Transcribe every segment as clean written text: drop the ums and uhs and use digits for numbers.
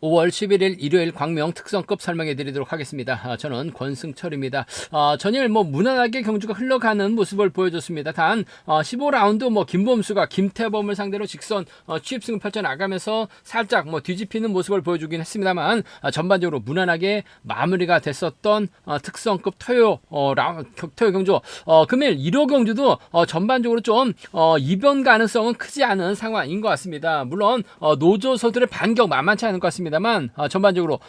5월 11일 일요일 광명 특성급 설명해 드리도록 하겠습니다. 저는 권승철입니다. 전일 무난하게 경주가 흘러가는 모습을 보여줬습니다. 단 15라운드 김범수가 김태범을 상대로 직선 취입승을 펼쳐나가면서 살짝 뒤집히는 모습을 보여주긴 했습니다만 전반적으로 무난하게 마무리가 됐었던 특성급 토요 경주. 금일 1호 경주도 전반적으로 좀 이변 가능성은 크지 않은 상황인 것 같습니다. 물론 노조서들의 반격 만만치 않은 것 같습니다만 전반적으로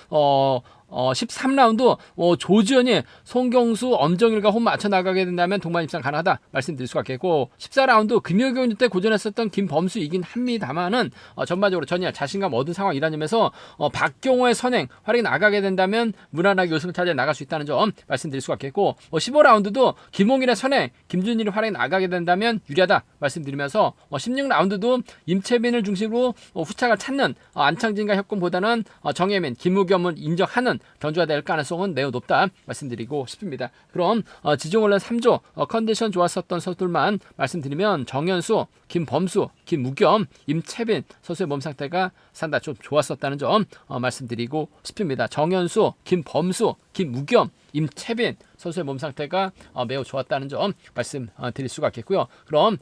13라운드 조지현이 송경수, 엄정일과 홈 맞춰 나가게 된다면 동반 입상 가능하다 말씀드릴 수가 있겠고, 14라운드 금요경주 때 고전했었던 김범수이긴 합니다만은 전반적으로 전혀 자신감 얻은 상황이라면서 박경호의 선행 활약이 나가게 된다면 무난하게 우승 차지해 나갈 수 있다는 점 말씀드릴 수가 있겠고, 15라운드도 김홍일의 선행, 김준일이 활약이 나가게 된다면 유리하다 말씀드리면서 16라운드도 임채빈을 중심으로 후차가 찾는 안창진과 협공보다는 정혜민, 김우겸을 인정하는 경주가 될 가능성은 매우 높다 말씀드리고 싶습니다. 그럼 지종원래 3조 컨디션 좋았었던 선수들만 말씀드리면 정현수, 김범수, 김우겸, 임채빈 선수의 몸 상태가 상당히 좀 좋았었다는 점 말씀드리고 싶습니다. 정현수, 김범수, 김우겸, 임채빈 선수의 몸 상태가 매우 좋았다는 점 말씀드릴 수가 있겠고요. 그럼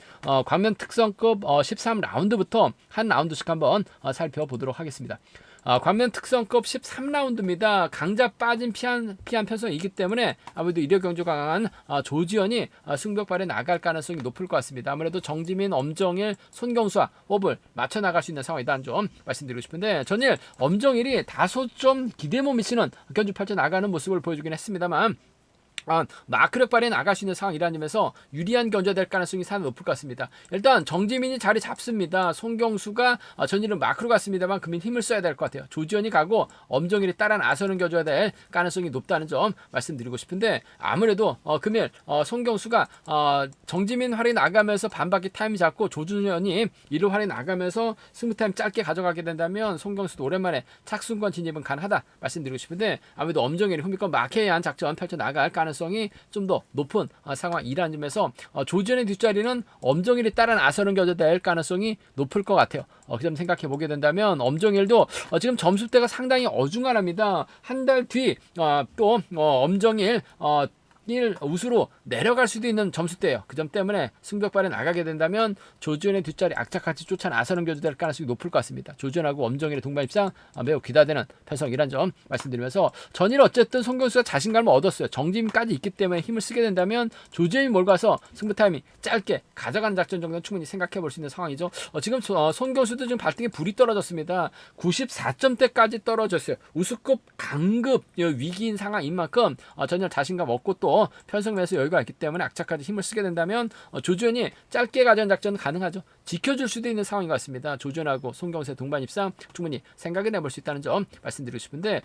광면 특성급 13라운드부터 한 라운드씩 한번 살펴보도록 하겠습니다. 광면 특성급 13라운드입니다. 강자 빠진 피한 편성이기 때문에 아무래도 이력 경주가 강한 조지현이 승벽발에 나갈 가능성이 높을 것 같습니다. 아무래도 정지민, 엄정일, 손경수와 호흡을 맞춰 나갈 수 있는 상황이라는 점 말씀드리고 싶은데, 전일 엄정일이 다소 좀 기대 못 미치는 경주 펼쳐 나가는 모습을 보여주긴 했습니다만 마크력 발휘에 나갈 수 있는 상황이라는 점에서 유리한 견제가 될 가능성이 상당히 높을 것 같습니다. 일단 정지민이 자리 잡습니다. 송경수가 전일은 마크로 갔습니다만 금민 힘을 써야 될 것 같아요. 조지현이 가고 엄정일이 따라 나서는 견제가 될 가능성이 높다는 점 말씀드리고 싶은데, 아무래도 금일 송경수가 정지민 활이 나가면서 반바퀴 타임 잡고 조준현이 이를 활이 나가면서 승부 타임 짧게 가져가게 된다면 송경수도 오랜만에 착순권 진입은 가능하다 말씀드리고 싶은데, 아무래도 엄정일이 후미권 마케이한 작전 펼쳐 나갈 가능성이 좀 더 높은 상황이라는 점에서 조지현의 뒷자리는 엄정일이 따라 나서는 견제 될 가능성이 높을 것 같아요. 그 점 생각해 보게 된다면 엄정일도 지금 점수대가 상당히 어중간합니다. 한 달 뒤 또 엄정일 우수로 내려갈 수도 있는 점수대예요. 그 점 때문에 승벽발에 나가게 된다면 조지현의 뒷자리 악착같이 쫓아 나서는 견제 될 가능성이 높을 것 같습니다. 조지현하고 엄정일의 동반 입상 매우 기대되는 편성이란 점 말씀드리면서, 전일 어쨌든 송경수가 자신감을 얻었어요. 정지임까지 있기 때문에 힘을 쓰게 된다면 조지현이 몰고 가서 승부 타임이 짧게 가져가는 작전 정도는 충분히 생각해 볼 수 있는 상황이죠. 지금 송경수도 지금 발등에 불이 떨어졌습니다. 94점대까지 떨어졌어요. 우수급 강급 위기인 상황인 만큼 전혀 자신감 얻고 또 편성면에서 여유가 있기 때문에 악착까지 힘을 쓰게 된다면 조지현이 짧게 가져온 작전은 가능하죠. 지켜줄 수도 있는 상황인 것 같습니다. 조지현하고 송경수의 동반 입상 충분히 생각해 내볼 수 있다는 점 말씀드리고 싶은데,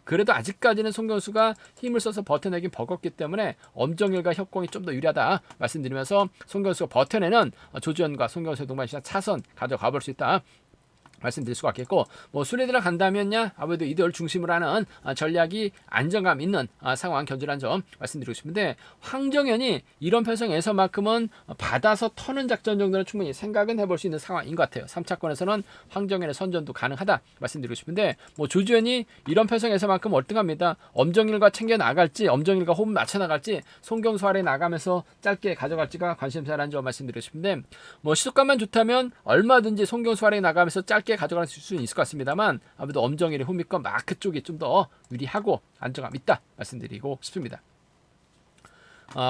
그래도 아직까지는 송경수가 힘을 써서 버텨내긴 버겁기 때문에 엄정일과 협공이 좀 더 유리하다 말씀드리면서, 송경수가 버텨내는 조지현과 송경수의 동반 입상 차선 가져가 볼 수 있다 말씀드릴 수가 있겠고, 순위 들어간다면야 아무래도 이들 중심으로 하는 전략이 안정감 있는 상황 견주라는 점 말씀드리고 싶은데, 황정현이 이런 편성에서만큼은 받아서 터는 작전 정도는 충분히 생각은 해볼 수 있는 상황인 것 같아요. 3차권에서는 황정현의 선전도 가능하다 말씀드리고 싶은데, 조지현이 이런 편성에서만큼 월등합니다. 엄정일과 챙겨 나갈지, 엄정일과 호흡 맞춰 나갈지, 송경수 아래 나가면서 짧게 가져갈지가 관심사라는 점 말씀드리고 싶은데, 시속감만 좋다면 얼마든지 송경수 아래 나가면서 짧게 가져갈 수 있을 것 같습니다만, 아무래도 엄정일의 후미권 마크 쪽이 좀 더 유리하고 안정감 있다 말씀드리고 싶습니다.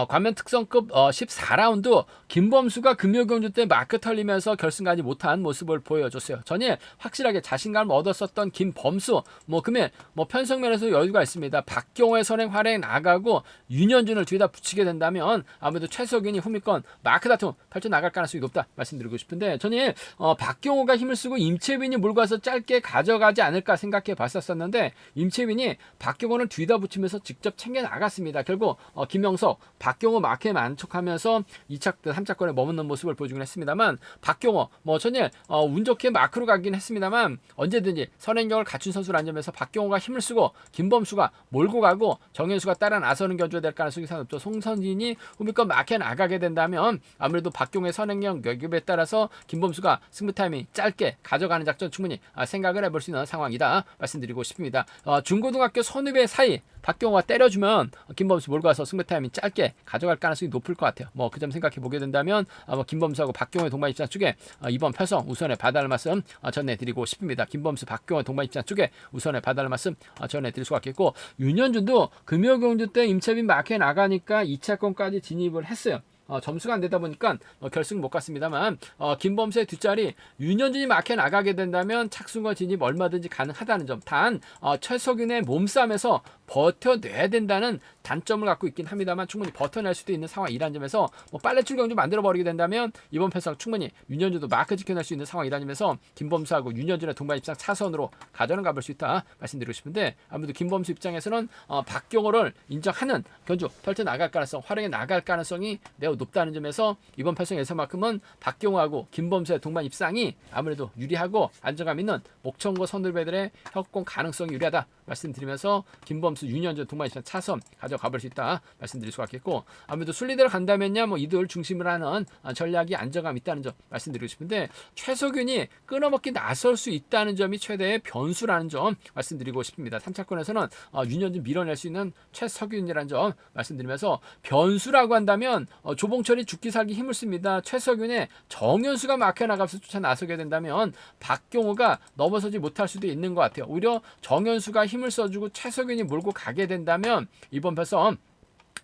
관면 특성급 14라운드 김범수가 금요경주 때 마크 털리면서 결승 가지 못한 모습을 보여줬어요. 전일 확실하게 자신감을 얻었었던 김범수, 금일 편성면에서 여유가 있습니다. 박경호의 선행 활약에 나가고 윤현준을 뒤에다 붙이게 된다면 아무래도 최석윤이 후미권 마크 다툼 펼쳐 나갈 가능성이 높다 말씀드리고 싶은데, 전일 박경호가 힘을 쓰고 임채빈이 몰고 와서 짧게 가져가지 않을까 생각해 봤었는데, 임채빈이 박경호를 뒤에다 붙이면서 직접 챙겨 나갔습니다. 결국 김영석, 박경호 마크에 만족하면서 2차, 3차권에 머무는 모습을 보여주긴 했습니다만 박경호 전일 운 좋게 마크로 가긴 했습니다만 언제든지 선행력을 갖춘 선수라는 점에서 박경호가 힘을 쓰고 김범수가 몰고 가고 정현수가 따라 나서는 견주가 될 가능성이 상당히 높죠. 송선진이 후미권 마크에 나가게 된다면 아무래도 박경호의 선행력 여기에 따라서 김범수가 승부 타이밍 짧게 가져가는 작전 충분히 생각을 해볼 수 있는 상황이다 말씀드리고 싶습니다. 중고등학교 선후배 사이 박경호가 때려주면 김범수 몰고 가서 승부 타이밍 짧게 가져갈 가능성이 높을 것 같아요. 그 점 생각해 보게 된다면 김범수하고 박경호의 동반 입장 쪽에 이번 편성 우선에 봐달라는 말씀 전해드리고 싶습니다. 김범수, 박경호의 동반 입장 쪽에 우선에 봐달라는 말씀 전해드릴 수가 있겠고, 윤현준도 금요경주 때 임채빈 마크에 나가니까 2차권까지 진입을 했어요. 점수가 안 되다 보니까 결승 못 갔습니다만 김범수의 뒷자리 윤현준이 마크에 나가게 된다면 착순과 진입 얼마든지 가능하다는 점, 단 최석윤의 몸싸움에서 버텨내야 된다는 단점을 갖고 있긴 합니다만 충분히 버텨낼 수도 있는 상황이라는 점에서 빨래줄 경주 만들어버리게 된다면 이번 편성 충분히 윤현준도 마크 지켜낼 수 있는 상황이라는 점에서 김범수하고 윤현준의 동반 입장 차선으로 가져는 가볼 수 있다 말씀드리고 싶은데, 아무래도 김범수 입장에서는 박경호를 인정하는 견주 펼쳐나갈 가능성, 활용해 나갈 가능성이 매우 높다는 점에서 이번 편성에서만큼은 박경호하고 김범수의 동반 입상이 아무래도 유리하고 안정감 있는 목청고 선두배들의 협공 가능성이 유리하다 말씀드리면서 김범수, 윤현준 동반 입상 차선 가져가볼 수 있다 말씀드릴 수가 있겠고, 아무래도 순리대로 간다면야 이들 중심으로 하는 전략이 안정감 있다는 점 말씀드리고 싶은데, 최석윤이 끊어먹기 나설 수 있다는 점이 최대의 변수라는 점 말씀드리고 싶습니다. 3차권에서는 윤현준 밀어낼 수 있는 최석윤이라는 점 말씀드리면서, 변수라고 한다면 조봉철이 죽기 살기 힘을 씁니다. 최석윤의 정현수가 막혀 나가면서 쫓아 나서게 된다면 박경호가 넘어서지 못할 수도 있는 것 같아요. 오히려 정현수가 힘을 써주고 최석윤이 몰고 가게 된다면 이번 편성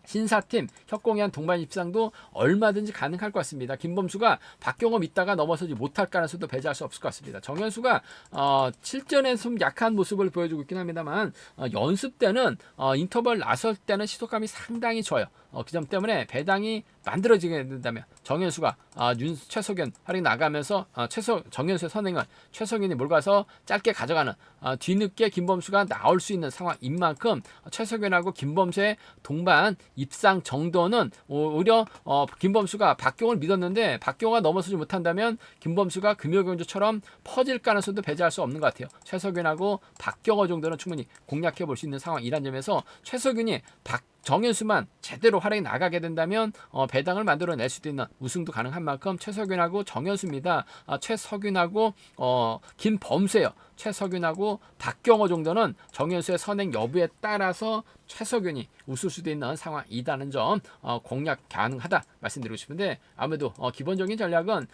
신사팀 협공한 동반 입상도 얼마든지 가능할 것 같습니다. 김범수가 박경호 믿다가 넘어서지 못할 가능성도 배제할 수 없을 것 같습니다. 정현수가 실전에 좀 약한 모습을 보여주고 있긴 합니다만 연습 때는 인터벌 나설 때는 시속감이 상당히 좋아요. 그 점 때문에 배당이 만들어지게 된다면 정현수가 최석윤 활용 나가면서 정현수의 선행을 최석윤이 몰고 가서 짧게 가져가는 뒤늦게 김범수가 나올 수 있는 상황인 만큼 최석윤하고 김범수의 동반 입상 정도는 오히려 김범수가 박경호를 믿었는데 박경호가 넘어서지 못한다면 김범수가 금요경주처럼 퍼질 가능성도 배제할 수 없는 것 같아요. 최석윤하고 박경호 정도는 충분히 공략해 볼 수 있는 상황이란 점에서 최석윤이 정현수만 제대로 활용이 나가게 된다면 배당을 만들어낼 수도 있는 우승도 가능한 만큼 최석윤하고 정현수입니다. 최석윤하고 김범수예요. 최석윤하고 박경호 정도는 정현수의 선행 여부에 따라서 최석윤이 웃을 수도 있는 상황이라는 점 공략 가능하다 말씀드리고 싶은데, 아무래도 기본적인 전략은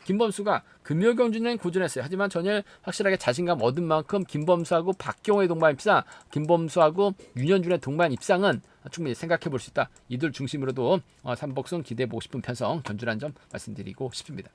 김범수가 금요경주는 고전했어요. 하지만 전일 확실하게 자신감 얻은 만큼 김범수하고 박경호의 동반 입상, 김범수하고 윤현준의 동반 입상은 충분히 생각해 볼 수 있다. 이들 중심으로도 3복승 기대해 보고 싶은 편성 견주라는 점 말씀드리고 싶습니다.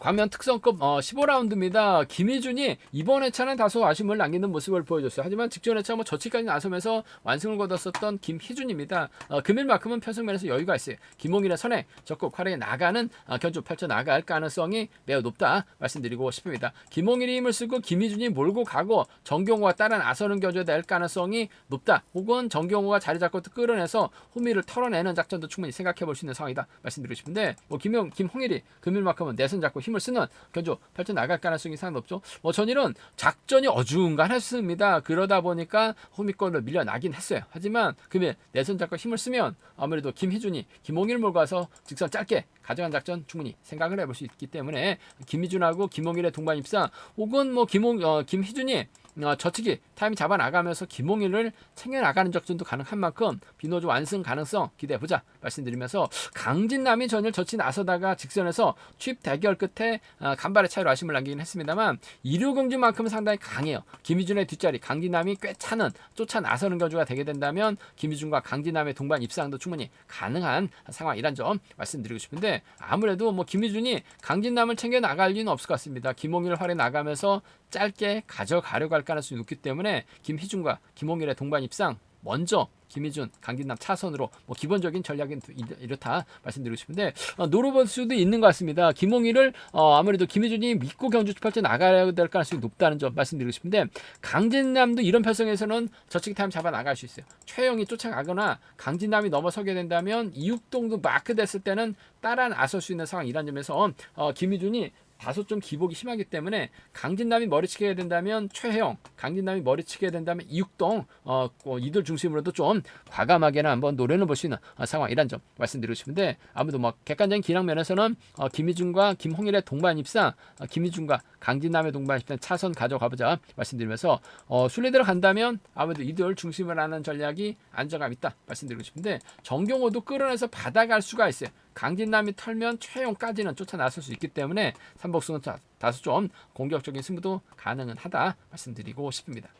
광명 특성급 15라운드입니다. 김희준이 이번 회차는 다소 아쉬움을 남기는 모습을 보여줬어요. 하지만 직전 회차 저치까지 나서면서 완승을 거뒀었던 김희준입니다. 금일만큼은 편성면에서 여유가 있어요. 김홍일의 선행 적극 활용해 나가는 견주 펼쳐나갈 가능성이 매우 높다 말씀드리고 싶습니다. 김홍일이 힘을 쓰고 김희준이 몰고 가고 정경호가 따라 나서는 견주가 될 가능성이 높다. 혹은 정경호가 자리 잡고 끌어내서 후미를 털어내는 작전도 충분히 생각해 볼 수 있는 상황이다 말씀드리고 싶은데, 김홍일이 금일만큼은 내선 잡고 힘을 쓰는 견주 펼쳐 나갈 가능성이 상당히 높죠. 전일은 작전이 어중간했습니다. 그러다 보니까 후미권을 밀려나긴 했어요. 하지만 금일 내선 잡고 힘을 쓰면 아무래도 김희준이 김홍일 몰고 와서 직선 짧게 가져간 작전 충분히 생각을 해볼 수 있기 때문에 김희준하고 김홍일의 동반 입상, 혹은 김희준이 저치기 타이밍 잡아 나가면서 김홍일을 챙겨 나가는 작전도 가능한 만큼 비노조 완승 가능성 기대해보자 말씀드리면서, 강진남이 전일 저치 나서다가 직선에서 취입 대결 끝에 간발의 차이로 아쉬움을 남기긴 했습니다만 이류공주만큼은 상당히 강해요. 김희준의 뒷자리 강진남이 꽤 차는 쫓아 나서는 견주가 되게 된다면 김희준과 강진남의 동반 입상도 충분히 가능한 상황이란 점 말씀드리고 싶은데, 아무래도 김희준이 강진남을 챙겨 나갈 리는 없을 것 같습니다. 김홍일을 활용 나가면서 짧게 가져가려고 할 가능성이 높기 때문에 김희준과 김홍일의 동반 입상 먼저 김희준, 강진남 차선으로 뭐 기본적인 전략은 이렇다 말씀드리고 싶은데 노려볼 수도 있는 것 같습니다. 김홍일을 아무래도 김희준이 믿고 경주 펼쳐 나가야 될 가능성이 높다는 점 말씀드리고 싶은데 강진남도 이런 편성에서는 저측 타임 잡아 나갈 수 있어요. 최영이 쫓아가거나 강진남이 넘어서게 된다면 이육동도 마크 됐을 때는 따라 나설 수 있는 상황이라는 점에서 김희준이 다소 좀 기복이 심하기 때문에 강진남이 머리치게 된다면 최혜영, 강진남이 머리치게 된다면 이육동 이들 중심으로도 좀 과감하게는 한번 노려는 볼 수 있는 상황이란 점 말씀드리고 싶은데 아무도 뭐 객관적인 기량 면에서는 김희준과 김홍일의 동반 입상, 김희준과 강진남의 동반 입상 차선 가져가보자 말씀드리면서 순리대로 간다면 아무래도 이들 중심을 하는 전략이 안정감 있다 말씀드리고 싶은데 정경호도 끌어내서 받아갈 수가 있어요. 강진남이 털면 최용까지는 쫓아 나설 수 있기 때문에 삼복승은 다소 좀 공격적인 승부도 가능은 하다 말씀드리고 싶습니다.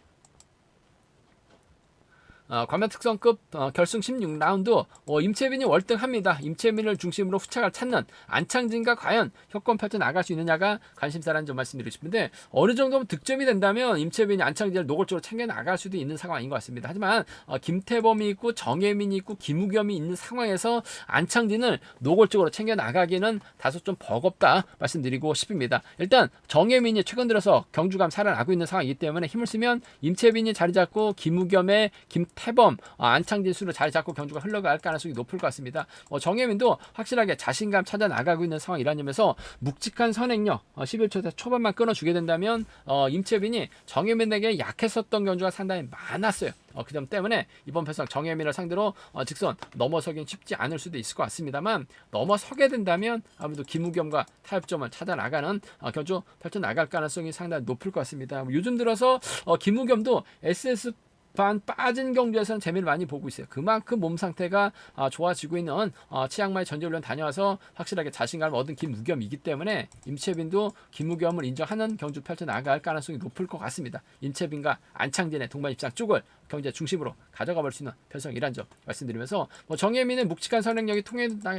과면 특성급 결승 16라운드 임채빈이 월등합니다. 임채빈을 중심으로 후착을 찾는 안창진과 과연 협권 펼쳐 나갈 수 있느냐가 관심사라는 점 말씀드리고 싶은데 어느 정도면 득점이 된다면 임채빈이 안창진을 노골적으로 챙겨 나갈 수도 있는 상황인 것 같습니다. 하지만 김태범이 있고 정혜민이 있고 김우겸이 있는 상황에서 안창진을 노골적으로 챙겨 나가기는 다소 좀 버겁다 말씀드리고 싶습니다. 일단 정혜민이 최근 들어서 경주감 살아나고 있는 상황이기 때문에 힘을 쓰면 임채빈이 자리 잡고 김우겸의 태범, 안창진 수로 자리 잡고 경주가 흘러갈 가능성이 높을 것 같습니다. 정혜민도 확실하게 자신감 찾아 나가고 있는 상황이라는 점에서 묵직한 선행력 11초 초반만 끊어주게 된다면 임채빈이 정혜민에게 약했었던 경주가 상당히 많았어요. 그 점 때문에 이번 편성 정혜민을 상대로 직선 넘어서긴 쉽지 않을 수도 있을 것 같습니다만 넘어서게 된다면 아무래도 김우겸과 타협점을 찾아 나가는 경주 펼쳐 나갈 가능성이 상당히 높을 것 같습니다. 요즘 들어서 김우겸도 SS 반 빠진 경주에서는 재미를 많이 보고 있어요. 그만큼 몸 상태가 좋아지고 있는 치앙마이 전지훈련 다녀와서 확실하게 자신감을 얻은 김우겸이기 때문에 임채빈도 김우겸을 인정하는 경주 펼쳐 나갈 가능성이 높을 것 같습니다. 임채빈과 안창진의 동반 입상 쪽을 경제 중심으로 가져가 볼 수 있는 편성이란 점 말씀드리면서 정혜민의 묵직한 선행력이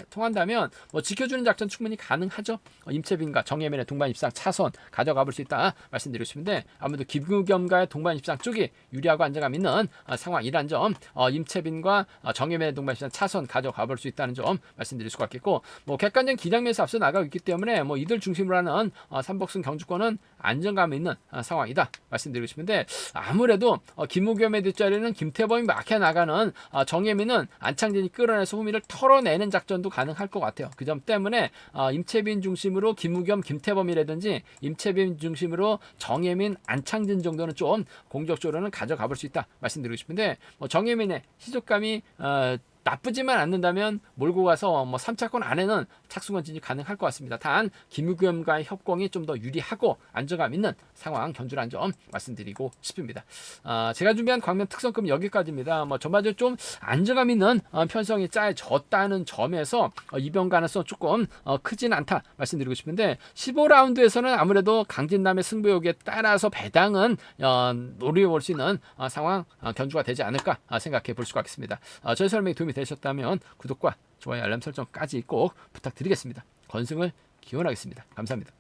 통한다면 지켜주는 작전 충분히 가능하죠. 임채빈과 정혜민의 동반 입상 차선 가져가 볼 수 있다 말씀드리고 싶은데 아무래도 김우겸과의 동반 입상 쪽이 유리하고 안정감 있는 상황이란 점 임채빈과 정혜민의 동반 입상 차선 가져가 볼 수 있다는 점 말씀드릴 수가 있겠고 객관적인 기량면에서 앞서 나가고 있기 때문에 이들 중심으로 하는 삼복승 경주권은 안정감 있는 상황이다 말씀드리고 싶은데 아무래도 김우겸의 뒷자리는 김태범이 막혀 나가는 정혜민은 안창진이 끌어내서 후미를 털어내는 작전도 가능할 것 같아요. 그 점 때문에 임채빈 중심으로 김우겸, 김태범이라든지 임채빈 중심으로 정혜민, 안창진 정도는 좀 공격적으로는 가져가 볼 수 있다 말씀드리고 싶은데 정혜민의 시속감이 나쁘지만 않는다면 몰고 가서 3차권 안에는 착수권 진입 가능할 것 같습니다. 단 김우겸과의 협공이 좀 더 유리하고 안정감 있는 상황 견주라는 점 말씀드리고 싶습니다. 제가 준비한 광명 특성급 여기까지입니다. 전반적으로 좀 안정감 있는 편성이 짜여졌다는 점에서 이변 가능성 조금 크진 않다 말씀드리고 싶은데 15라운드에서는 아무래도 강진남의 승부욕에 따라서 배당은 노려볼 수 있는 상황 견주가 되지 않을까 생각해 볼 수가 있겠습니다. 저희 설명이 도움이 되셨다면 구독과 좋아요 알람 설정까지 꼭 부탁드리겠습니다. 건승을 기원하겠습니다. 감사합니다.